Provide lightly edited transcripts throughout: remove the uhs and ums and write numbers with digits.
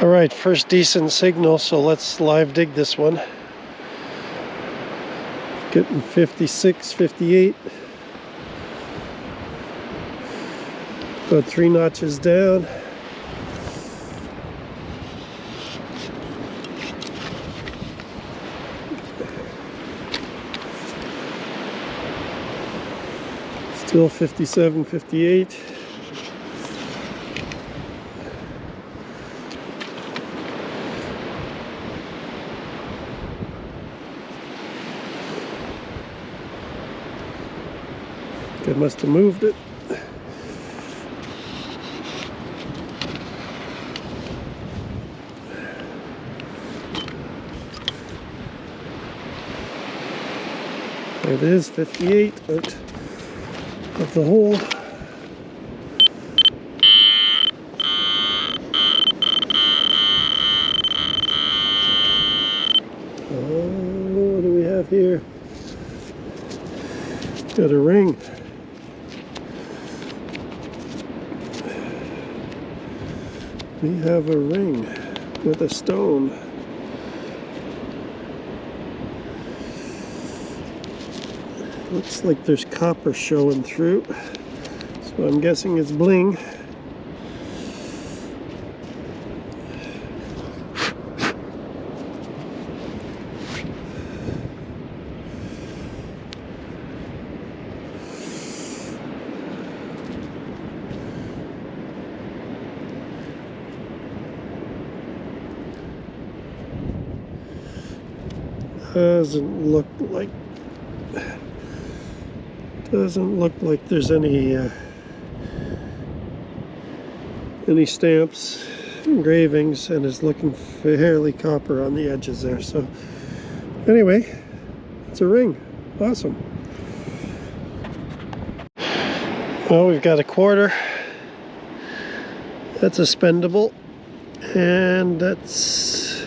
Alright, first decent signal, so let's live dig this one. Getting 56, 58. About 3 notches down. Still 57, 58. I must have moved it. There it is, 58 out of the hole. Oh, what do we have here? Got a ring. We have a ring with a stone. Looks like there's copper showing through, so I'm guessing it's bling. Doesn't look like there's any stamps, engravings, and is looking fairly copper on the edges there. So anyway, it's a ring. Awesome. Well, we've got a quarter. That's a spendable, and that's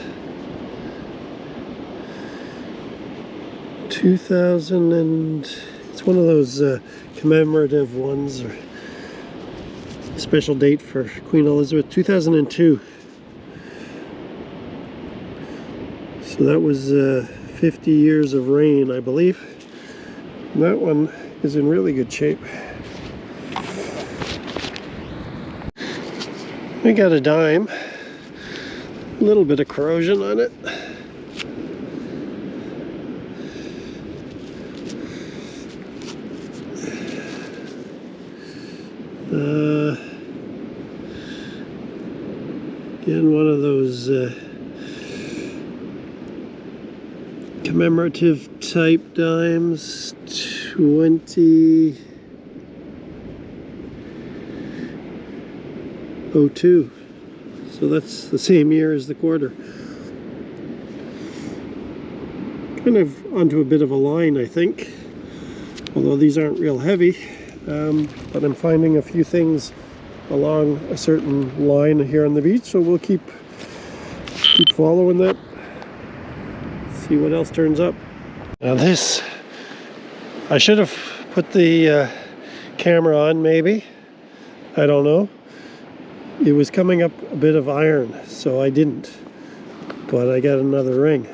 2000 and it's one of those commemorative ones, or special date for Queen Elizabeth, 2002. So that was 50 years of reign, I believe. And that one is in really good shape. We got a dime, a little bit of corrosion on it. Again, one of those commemorative type dimes, 2002. So that's the same year as the quarter. Kind of onto a bit of a line, I think, although these aren't real heavy. But I'm finding a few things along a certain line here on the beach, so we'll keep following that, see what else turns up. Now this, I should have put the camera on, maybe, I don't know. It was coming up a bit of iron, so I didn't, but I got another ring,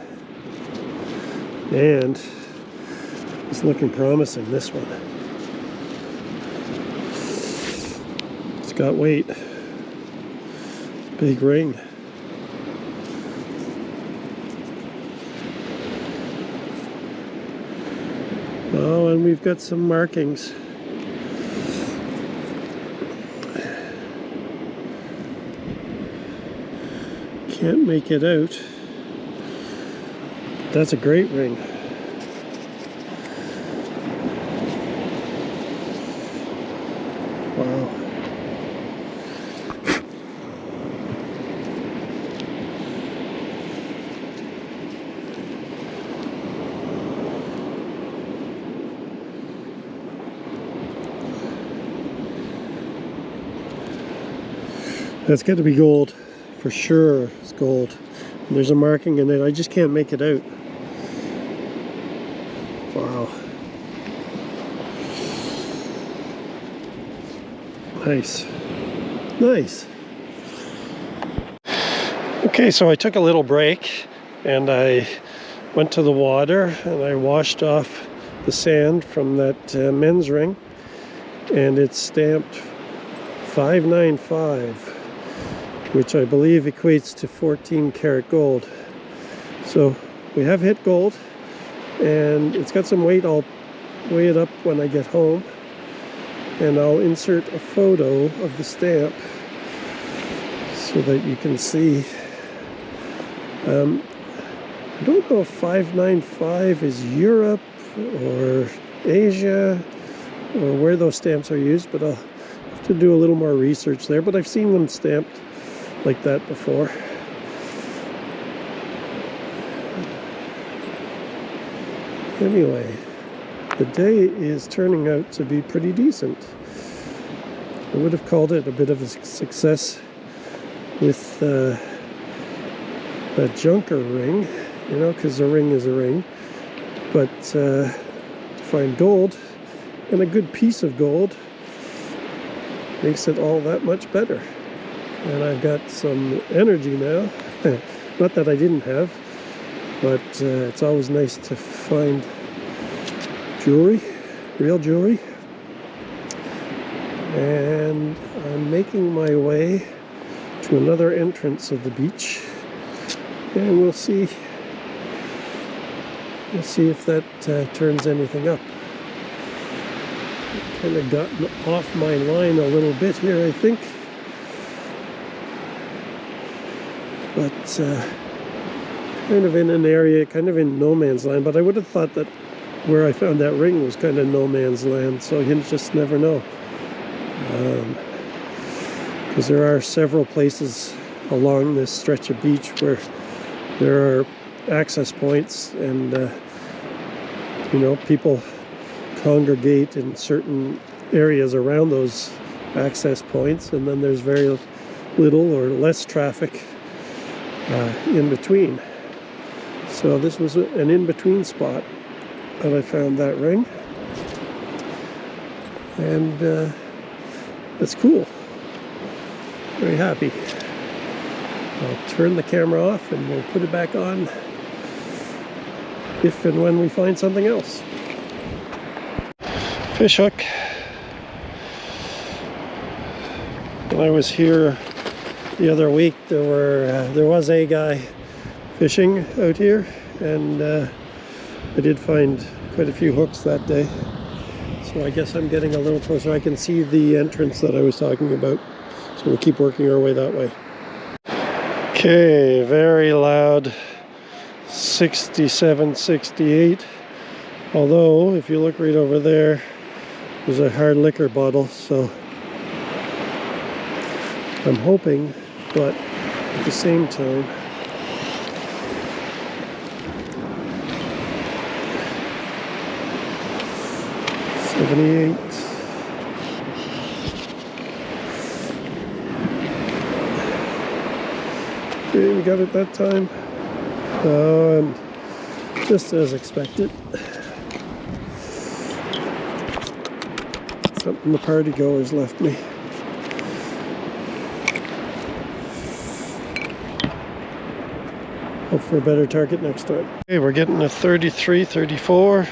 and it's looking promising, this one. It's got weight. Big ring. Oh, and we've got some markings. Can't make it out. That's a great ring. Wow. That's got to be gold, for sure. It's gold. And there's a marking in it. I just can't make it out. Wow. Nice. Nice. Okay, so I took a little break and I went to the water and I washed off the sand from that men's ring, and it's stamped 595, which I believe equates to 14 karat gold. So we have hit gold, and it's got some weight. I'll weigh it up when I get home, and I'll insert a photo of the stamp so that you can see. I don't know if 595 is Europe or Asia or where those stamps are used, but I'll have to do a little more research there. But I've seen them stamped like that before. Anyway, the day is turning out to be pretty decent. I would have called it a bit of a success with that junker ring, you know, because a ring is a ring. But to find gold, and a good piece of gold, makes it all that much better. And I've got some energy now. Not that I didn't have, but it's always nice to find jewelry, real jewelry. And I'm making my way to another entrance of the beach, and we'll see if that turns anything up. Kind of gotten off my line a little bit here, I think, but kind of in an area, kind of in no man's land. But I would have thought that where I found that ring was kind of no man's land, so you just never know. Because there are several places along this stretch of beach where there are access points, and you know, people congregate in certain areas around those access points, and then there's very little or less traffic in between. So this was an in-between spot that I found that ring, and that's cool. Very happy. I'll turn the camera off and we'll put it back on if and when we find something else. Fish hook. When I was here the other week, there was a guy fishing out here, and I did find quite a few hooks that day. So I guess I'm getting a little closer. I can see the entrance that I was talking about. So we'll keep working our way that way. Okay, very loud 67, 68. Although, if you look right over there, there's a hard liquor bottle, so I'm hoping, but at the same time, $78. Okay, we got it that time. And just as expected. Something the party goers left me. Hope for a better target next time. Okay, we're getting a 33, 34.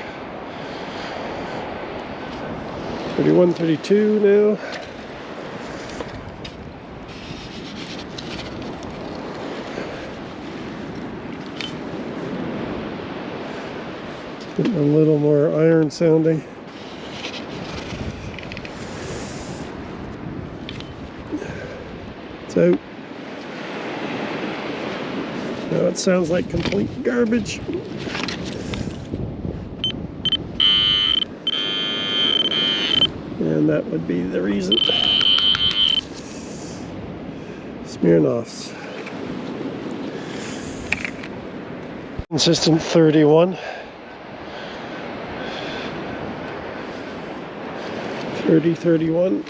31, 32 now. Getting a little more iron sounding. It's out. Now it sounds like complete garbage. And that would be the reason. Smirnoffs. Consistent 31. 30, 31.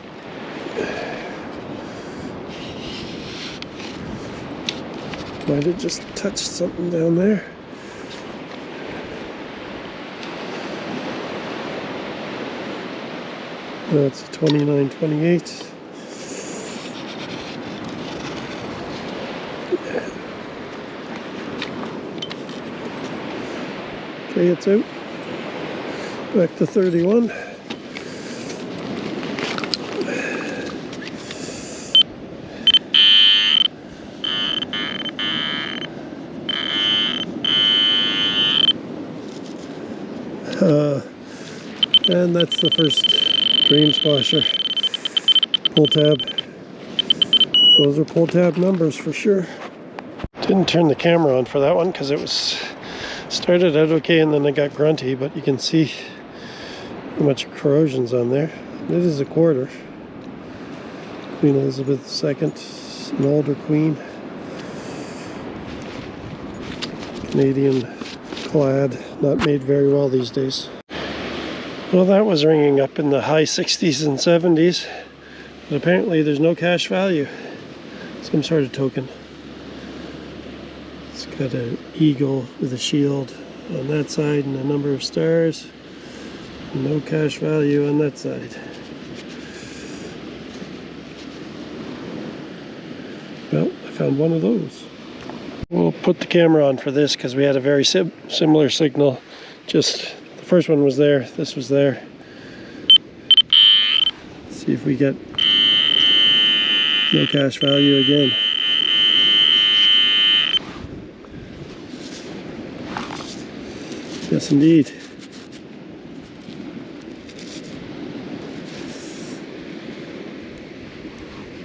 Might have just touched something down there. That's 29, 28. Okay, it's out. Back to 31. And that's the first green splasher. Pull tab. Those are pull tab numbers for sure. Didn't turn the camera on for that one because it was started out okay and then it got grunty, but you can see how much corrosion's on there. It is a quarter. Queen Elizabeth II, an older queen. Canadian clad, not made very well these days. Well, that was ringing up in the high 60s and 70s, but apparently there's no cash value. Some sort of token. It's got an eagle with a shield on that side and a number of stars. No cash value on that side. Well, I found one of those. We'll put the camera on for this because we had a very similar signal. Just the first one was there, this was there. Let's see if we get no cash value again. Yes, indeed.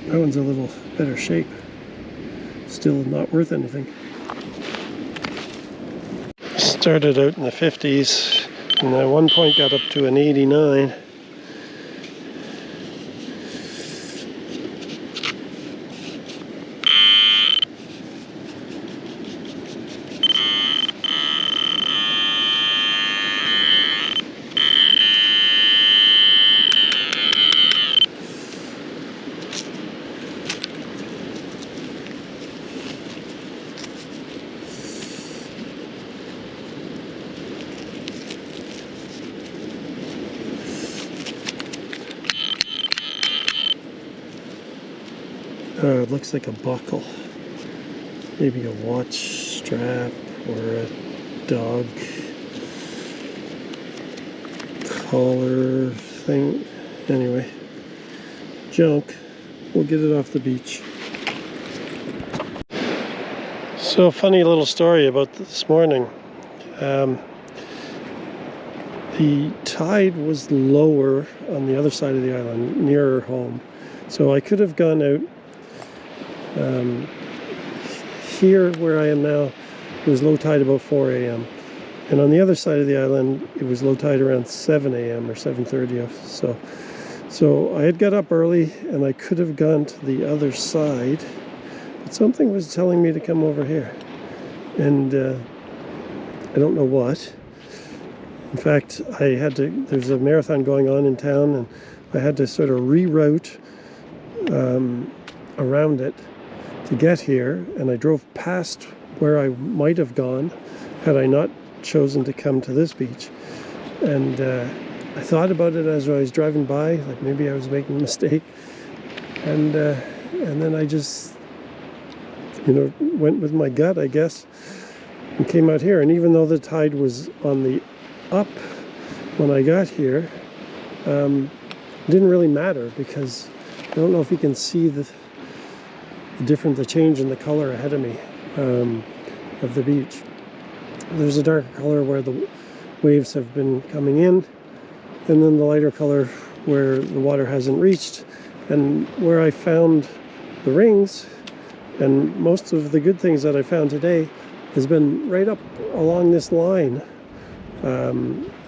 That one's a little better shape. Still not worth anything. Started out in the 50s and at one point got up to an 89. It looks like a buckle. Maybe a watch strap or a dog collar thing. Anyway, junk. We'll get it off the beach. So, funny little story about this morning. The tide was lower on the other side of the island, nearer home. So I could have gone out. Here where I am now, it was low tide about 4 a.m. And on the other side of the island, it was low tide around 7 a.m. or 7:30. So I had got up early and I could have gone to the other side, but something was telling me to come over here. And I don't know what. In fact, there's a marathon going on in town and I had to sort of reroute around it to get here, and I drove past where I might have gone had I not chosen to come to this beach. And I thought about it as I was driving by, like maybe I was making a mistake, and then I just went with my gut, I guess, and came out here. And even though the tide was on the up when I got here, it didn't really matter because I don't know if you can see the change in the color ahead of me of the beach. There's a darker color where the waves have been coming in, and then the lighter color where the water hasn't reached. And where I found the rings, and most of the good things that I found today, has been right up along this line.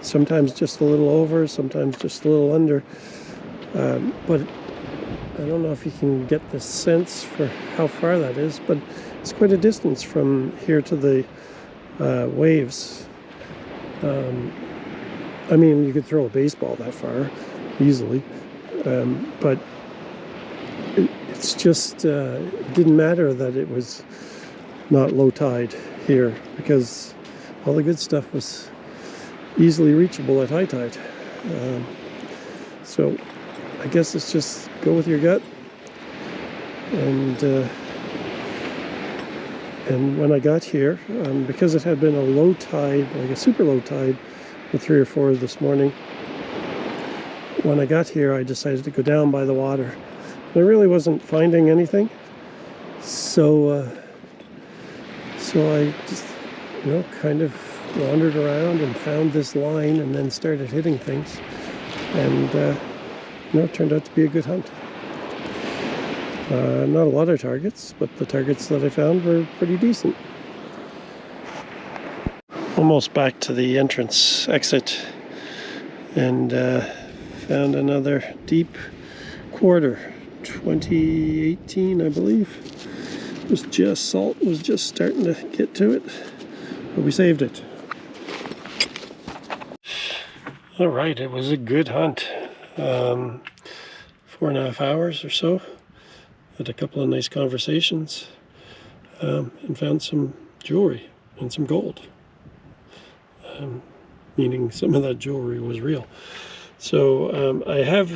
Sometimes just a little over, sometimes just a little under. But I don't know if you can get the sense for how far that is, but it's quite a distance from here to the waves. I mean, you could throw a baseball that far easily, but it's just, it didn't matter that it was not low tide here because all the good stuff was easily reachable at high tide. So I guess it's just go with your gut and And when I got here, because it had been a low tide, like a super low tide, at 3 or 4 this morning, when I got here I decided to go down by the water. I really wasn't finding anything, so I just, kind of wandered around and found this line and then started hitting things, and it turned out to be a good hunt. Not a lot of targets, but the targets that I found were pretty decent. Almost back to the entrance exit, and found another deep quarter, 2018 I believe. Salt was just starting to get to it, but we saved it. All right, it was a good hunt. 4.5 hours or so. Had a couple of nice conversations, and found some jewelry and some gold. Meaning some of that jewelry was real. So I have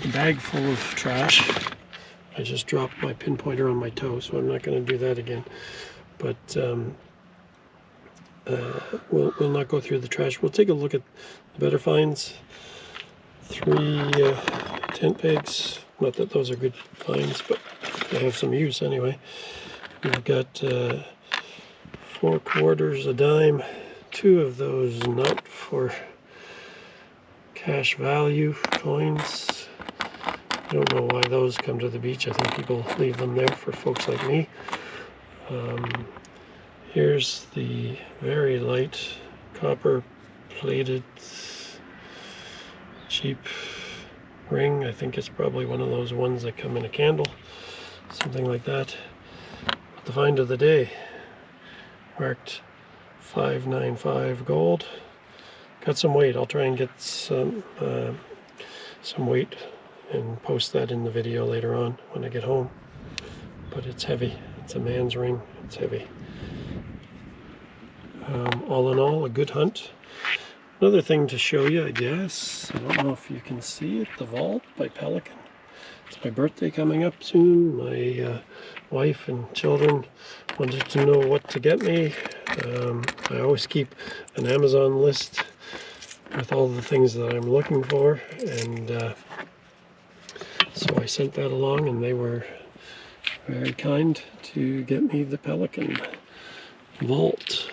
a bag full of trash. I just dropped my pinpointer on my toe, so I'm not going to do that again. But we'll not go through the trash. We'll take a look at the better finds. 3 tent pegs. Not that those are good finds, but they have some use anyway. We've got 4 quarters, a dime, 2 of those not for cash value coins. I don't know why those come to the beach. I think people leave them there for folks like me. Here's the very light copper plated cheap ring. I think it's probably one of those ones that come in a candle, something like that. But the find of the day, marked 595 gold. Got some weight. I'll try and get some weight and post that in the video later on when I get home. But it's heavy. It's a man's ring. It's heavy. All in all, a good hunt. Another thing to show you, I guess, I don't know if you can see it, the vault by Pelican. It's my birthday coming up soon. My wife and children wanted to know what to get me. I always keep an Amazon list with all the things that I'm looking for, and so I sent that along, and they were very kind to get me the Pelican vault.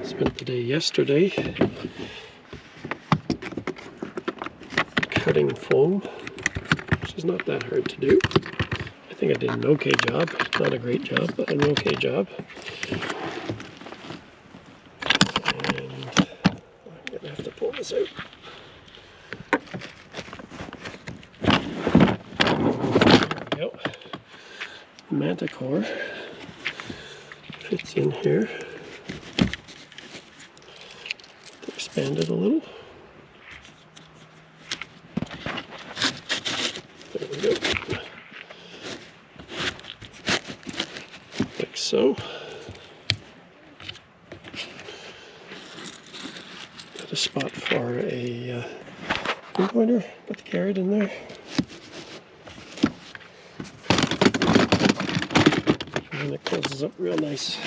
Spent the day yesterday cutting foam, which is not that hard to do. I think I did an okay job. Not a great job, but an okay job. And I'm going to have to pull this out. There we go. Manticore fits in here. Expand it a little. There we go. Like so. Got a spot for a pinpointer. Put the carrot in there. And then it closes up real nice.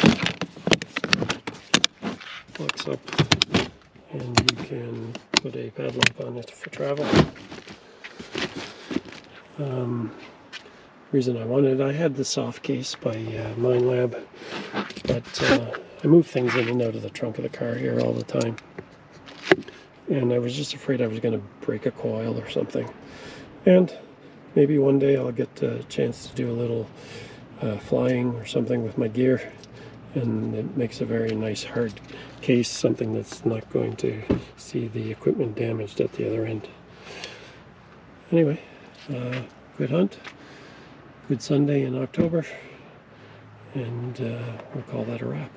Locks up. And you can put a padlock on it for travel. Reason I wanted, I had the soft case by Minelab, but I move things in and out of the trunk of the car here all the time. And I was just afraid I was going to break a coil or something. And maybe one day I'll get a chance to do a little flying or something with my gear. And it makes a very nice hard case, something that's not going to see the equipment damaged at the other end. Anyway, good hunt, good Sunday in October, and we'll call that a wrap.